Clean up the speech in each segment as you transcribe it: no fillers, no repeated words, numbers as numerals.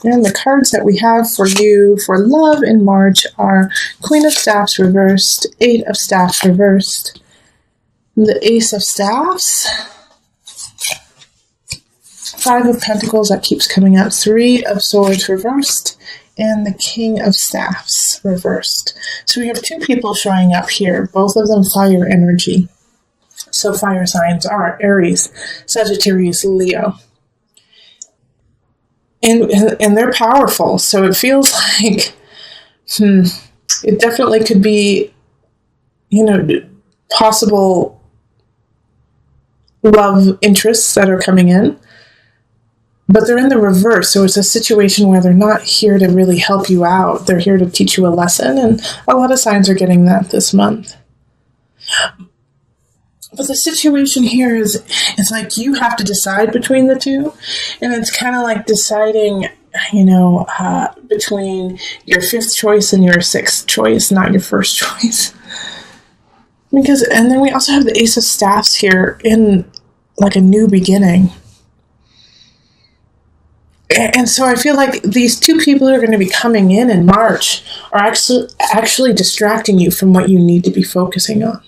And the cards that we have for you for love in March are Queen of Staffs reversed, Eight of Staffs reversed, the Ace of Staffs, Five of Pentacles that keeps coming up, Three of Swords reversed, and the King of Staffs reversed. So we have two people showing up here, both of them fire energy. So fire signs are Aries, Sagittarius, Leo. And they're powerful. So it feels like it definitely could be, possible love interests that are coming in. But they're in the reverse, so it's a situation where they're not here to really help you out. They're here to teach you a lesson, and a lot of signs are getting that this month. But the situation here is, it's like you have to decide between the two, and it's kind of like deciding, between your fifth choice and your sixth choice, not your first choice. And then we also have the Ace of Staffs here in like a new beginning. And so I feel like these two people who are going to be coming in March are actually distracting you from what you need to be focusing on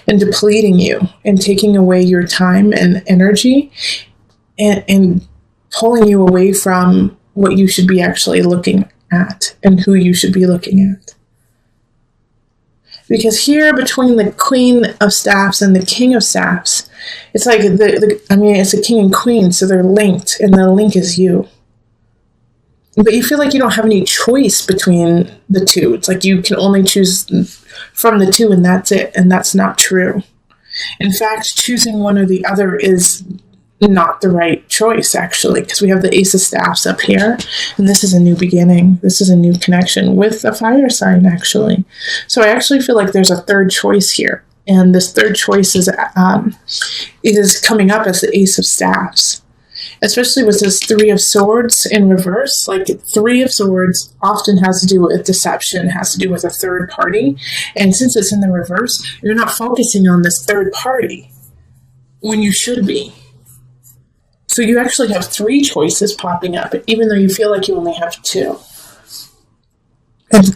and depleting you and taking away your time and energy and pulling you away from what you should be actually looking at and who you should be looking at. Because here between the Queen of Staffs and the King of Staffs, it's like, it's a king and queen, so they're linked, and the link is you. But you feel like you don't have any choice between the two. It's like you can only choose from the two, and that's it, and that's not true. In fact, choosing one or the other is not the right choice, actually, because we have the Ace of Staffs up here, and this is a new beginning. This is a new connection with a fire sign, actually. So I actually feel like there's a third choice here, and this third choice is coming up as the Ace of Staffs, especially with this Three of Swords in reverse. Like, Three of Swords often has to do with deception, has to do with a third party, and since it's in the reverse, you're not focusing on this third party when you should be. So you actually have three choices popping up, even though you feel like you only have two.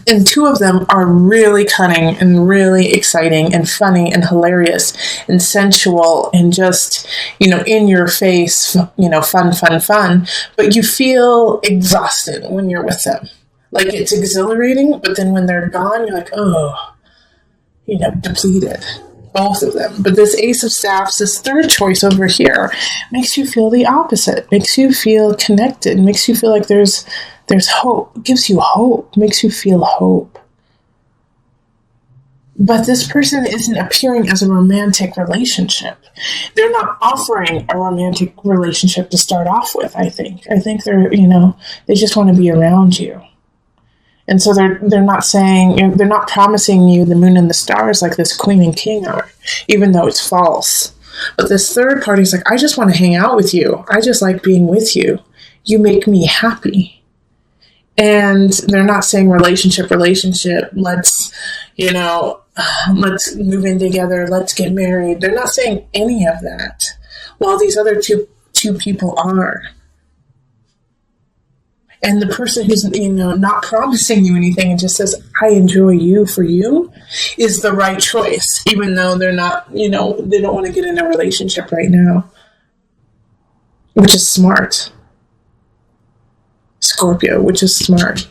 And two of them are really cunning and really exciting and funny and hilarious and sensual and just, in your face, fun. But you feel exhausted when you're with them. Like, it's exhilarating, but then when they're gone, you're like, depleted. Both of them. But this Ace of Staffs, this third choice over here, makes you feel the opposite. Makes you feel connected. Makes you feel like there's hope. Gives you hope. Makes you feel hope. But this person isn't appearing as a romantic relationship. They're not offering a romantic relationship to start off with, I think. I think they're, they just want to be around you. And so they're not saying, they're not promising you the moon and the stars like this Queen and King are, even though it's false. But this third party is like, I just want to hang out with you. I just like being with you. You make me happy. And they're not saying relationship. Let's move in together. Let's get married. They're not saying any of that. While these other two people are. And the person who's, not promising you anything and just says, I enjoy you for you, is the right choice, even though they're not, they don't want to get in a relationship right now, which is smart. Scorpio, which is smart.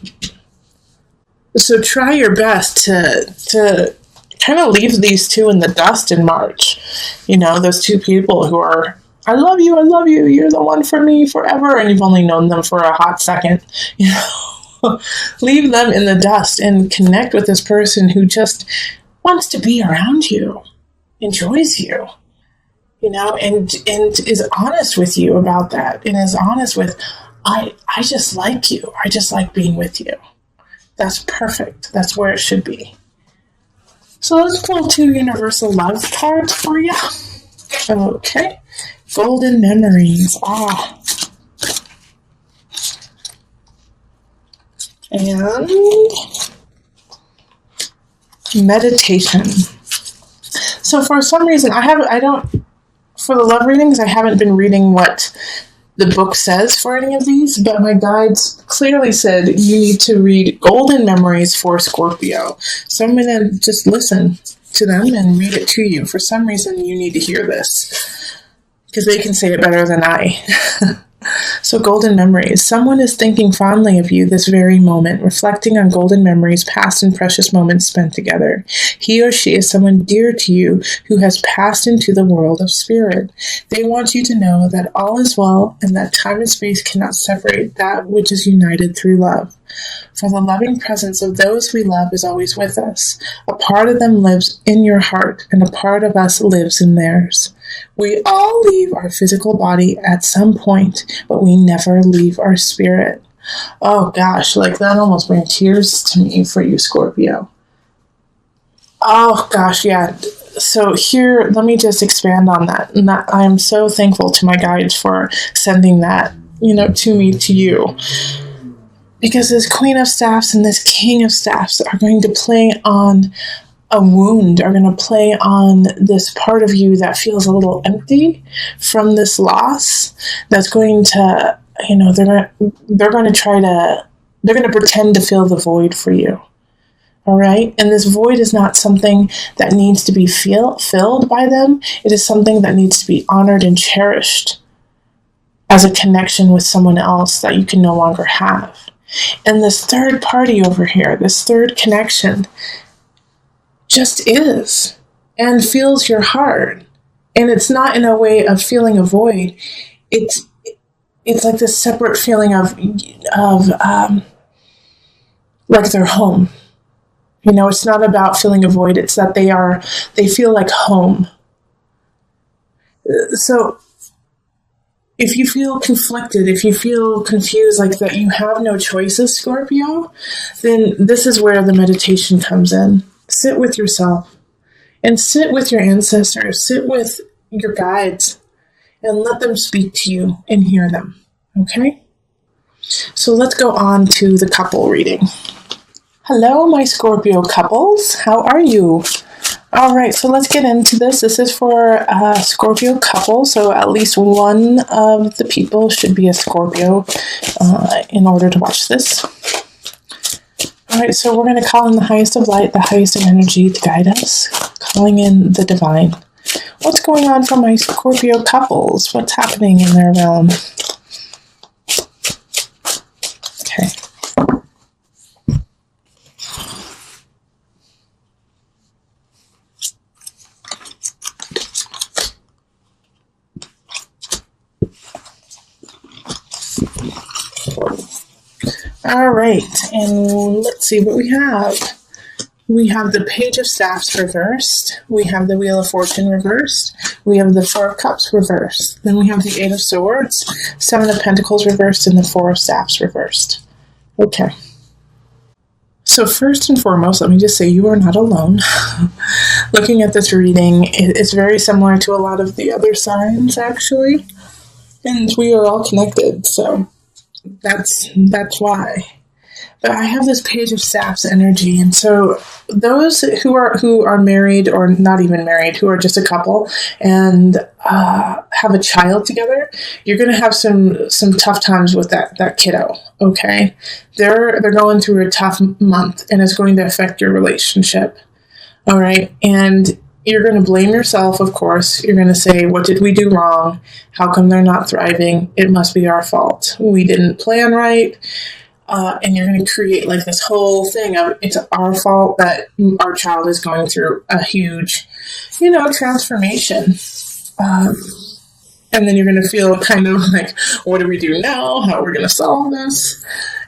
So try your best to kind of leave these two in the dust in March. Those two people who are, I love you, you're the one for me forever, and you've only known them for a hot second. Leave them in the dust and connect with this person who just wants to be around you, enjoys you, and is honest with you about that, and is honest with, I just like you. I just like being with you. That's perfect. That's where it should be. So let's pull two universal love cards for you. Okay. Golden memories. And meditation. So for some reason, for the love readings, I haven't been reading what the book says for any of these, but my guides clearly said you need to read Golden Memories for Scorpio. So I'm going to just listen to them and read it to you. For some reason, you need to hear this because they can say it better than I. So, golden memories. Someone is thinking fondly of you this very moment, reflecting on golden memories, past and precious moments spent together. He or she is someone dear to you who has passed into the world of spirit. They want you to know that all is well and that time and space cannot separate that which is united through love. For the loving presence of those we love is always with us. A part of them lives in your heart, and a part of us lives in theirs. We all leave our physical body at some point, but we never leave our spirit. Oh gosh, like that almost brings tears to me for you, Scorpio. Oh gosh, yeah. So here, let me just expand on that. And that I am so thankful to my guides for sending that, to me, to you. Because this Queen of Staffs and this King of Staffs are going to play on a wound, are going to play on this part of you that feels a little empty from this loss. That's going to, they're going to pretend to fill the void for you. All right. And this void is not something that needs to be filled by them. It is something that needs to be honored and cherished as a connection with someone else that you can no longer have. And this third party over here, this third connection, just is and feels your heart. And it's not in a way of feeling a void. It's like this separate feeling of like they're home. It's not about feeling a void. It's that they feel like home. So if you feel conflicted, if you feel confused, like that you have no choices, Scorpio, then this is where the meditation comes in. Sit with yourself and sit with your ancestors, sit with your guides, and let them speak to you and hear them. Okay? So let's go on to the couple reading. Hello, my Scorpio couples. How are you? All right, so let's get into this. This is for a Scorpio couple, so at least one of the people should be a Scorpio in order to watch this. All right, so we're going to call in the highest of light, the highest of energy to guide us, calling in the divine. What's going on for my Scorpio couples? What's happening in their realm? Okay. All right, and let's see what we have. We have the Page of Staffs reversed. We have the Wheel of Fortune reversed. We have the Four of Cups reversed. Then we have the Eight of Swords, Seven of Pentacles reversed, and the Four of Staffs reversed. Okay. So first and foremost, let me just say you are not alone. Looking at this reading, it's very similar to a lot of the other signs, actually. And we are all connected, so that's why. But I have this Page of Staffs energy, and so those who are married or not even married, who are just a couple and have a child together, you're going to have some tough times with that kiddo. Okay, they're going through a tough month, and it's going to affect your relationship. All right, and you're going to blame yourself, of course. You're going to say, what did we do wrong? How come they're not thriving? It must be our fault. We didn't plan right. And you're going to create like this whole thing of it's our fault that our child is going through a huge, transformation. And then you're going to feel kind of like, what do we do now? How are we going to solve this?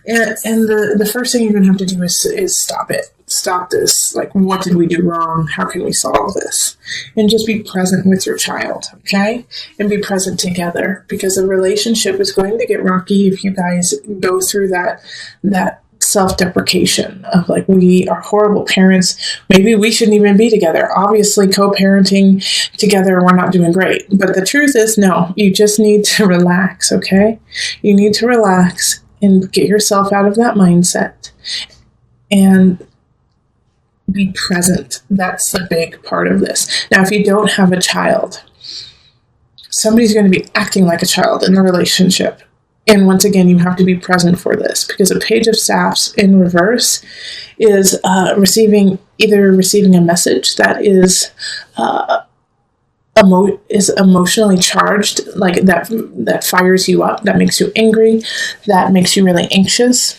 And the first thing you're going to have to do is stop it. Stop this. Like, what did we do wrong? How can we solve this? And just be present with your child, okay? And be present together, because the relationship is going to get rocky if you guys go through that self-deprecation of like, we are horrible parents. Maybe we shouldn't even be together. Obviously, co-parenting together, we're not doing great. But the truth is, no, you just need to relax, okay? You need to relax and get yourself out of that mindset and be present. That's the big part of this. Now, if you don't have a child, somebody's going to be acting like a child in the relationship. And once again, you have to be present for this, because a Page of Staffs in reverse is receiving a message that is emotionally charged, like that fires you up, that makes you angry, that makes you really anxious.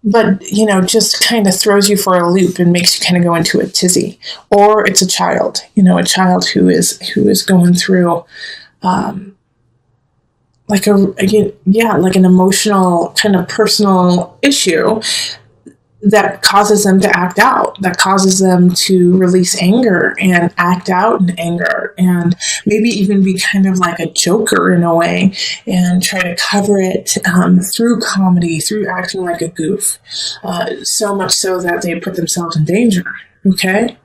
But, just kind of throws you for a loop and makes you kind of go into a tizzy. Or it's a child, a child who is going through like an emotional kind of personal issue that causes them to act out, that causes them to release anger and act out in anger, and maybe even be kind of like a joker in a way and try to cover it through comedy, through acting like a goof, so much so that they put themselves in danger, okay?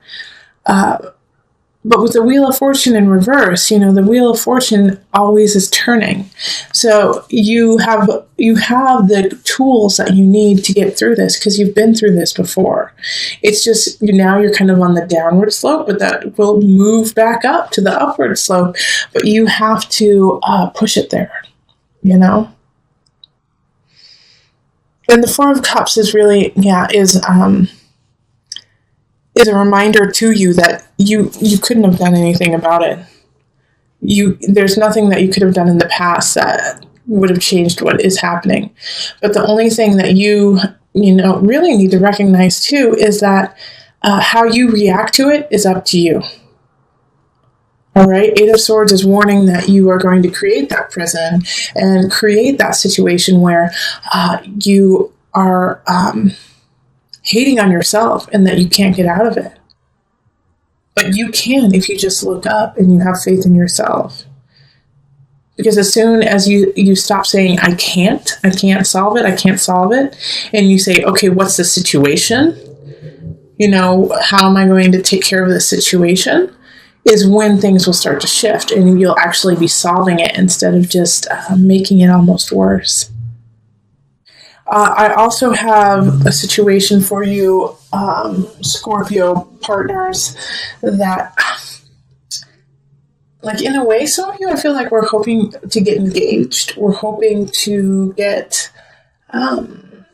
But with the Wheel of Fortune in reverse, the Wheel of Fortune always is turning. So you have the tools that you need to get through this, because you've been through this before. It's just now you're kind of on the downward slope, but that will move back up to the upward slope. But you have to push it there, And the Four of Cups is really, is a reminder to you that you couldn't have done anything about it. There's nothing that you could have done in the past that would have changed what is happening. But the only thing that you really need to recognize too is that how you react to it is up to you. All right. 8 of Swords is warning that you are going to create that prison and create that situation where you are hating on yourself and that you can't get out of it. But you can if you just look up and you have faith in yourself. Because as soon as you stop saying, I can't solve it, and you say, okay, what's the situation? How am I going to take care of this situation? Is when things will start to shift and you'll actually be solving it instead of just making it almost worse. I also have a situation for you, Scorpio partners, that, like, in a way, some of you, I feel like we're hoping to get engaged. We're hoping to get, move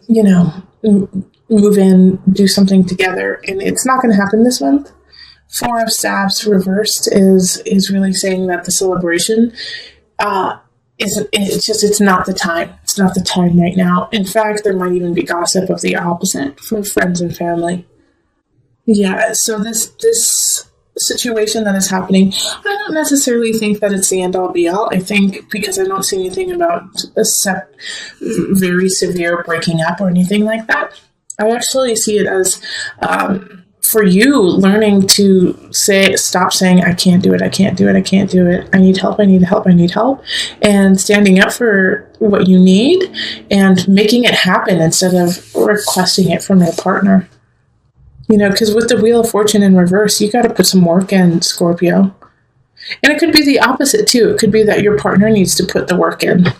in, do something together. And it's not going to happen this month. 4 of Staffs reversed is really saying that the celebration it's not the time. It's not the time right now. In fact, there might even be gossip of the opposite from friends and family. Yeah, so this situation that is happening, I don't necessarily think that it's the end-all be-all. I think because I don't see anything about a very severe breaking up or anything like that, I actually see it as for you learning to stop saying, I can't do it, I can't do it, I can't do it, I need help, I need help, I need help, and standing up for what you need and making it happen instead of requesting it from your partner. Because with the Wheel of Fortune in reverse, you got to put some work in, Scorpio. And it could be the opposite too. It could be that your partner needs to put the work in.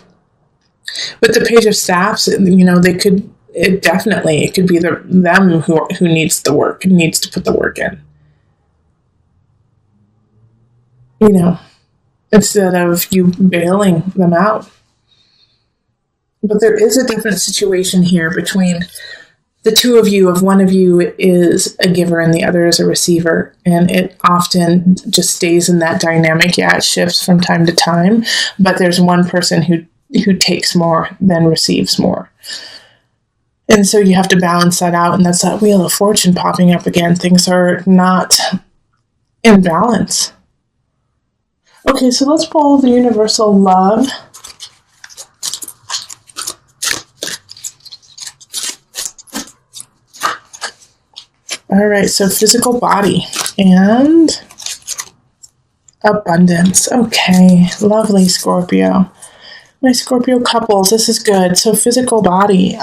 With the Page of Staffs, it could be them who needs the work, needs to put the work in. Instead of you bailing them out. But there is a different situation here between the two of you. Of one of you is a giver and the other is a receiver. And it often just stays in that dynamic. Yeah, it shifts from time to time, but there's one person who takes more than receives more. And so you have to balance that out, and that's that Wheel of Fortune popping up again. Things are not in balance. Okay, so let's pull the universal love. All right, so physical body and abundance. Okay, lovely, Scorpio. My Scorpio couples, this is good. So physical body.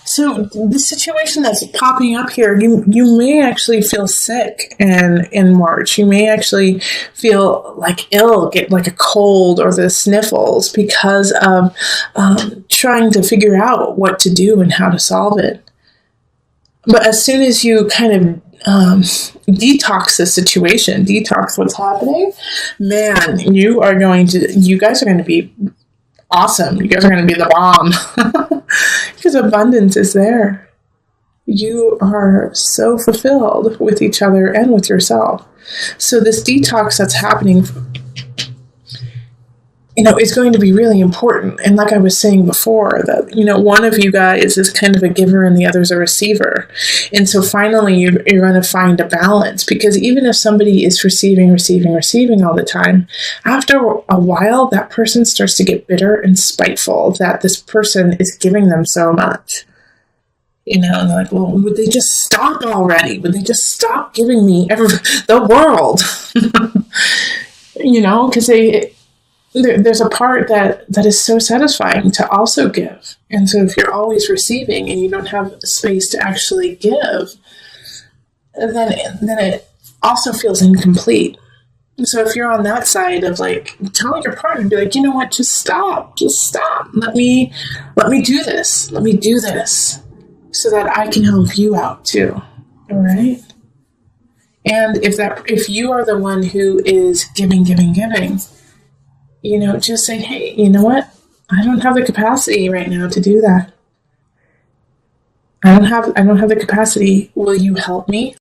So the situation that's popping up here, you may actually feel sick in March. You may actually feel like ill, get like a cold or the sniffles because of trying to figure out what to do and how to solve it. But as soon as you kind of detox the situation, detox what's happening, man, you guys are going to be awesome. You guys are going to be the bomb because abundance is there. You are so fulfilled with each other and with yourself. So this detox that's happening, is going to be really important. And like I was saying before, that, one of you guys is kind of a giver and the other's a receiver. And so finally you're going to find a balance, because even if somebody is receiving all the time, after a while, that person starts to get bitter and spiteful that this person is giving them so much. And they're like, well, would they just stop already? Would they just stop giving me the world? Because there's a part that is so satisfying to also give. And so if you're always receiving and you don't have space to actually give, then it also feels incomplete. So if you're on that side of like telling your partner, be like, you know what, just stop. Let me do this. Let me do this so that I can help you out too. All right. And if you are the one who is giving, just say, hey, you know what? I don't have the capacity right now to do that. I don't have the capacity. Will you help me?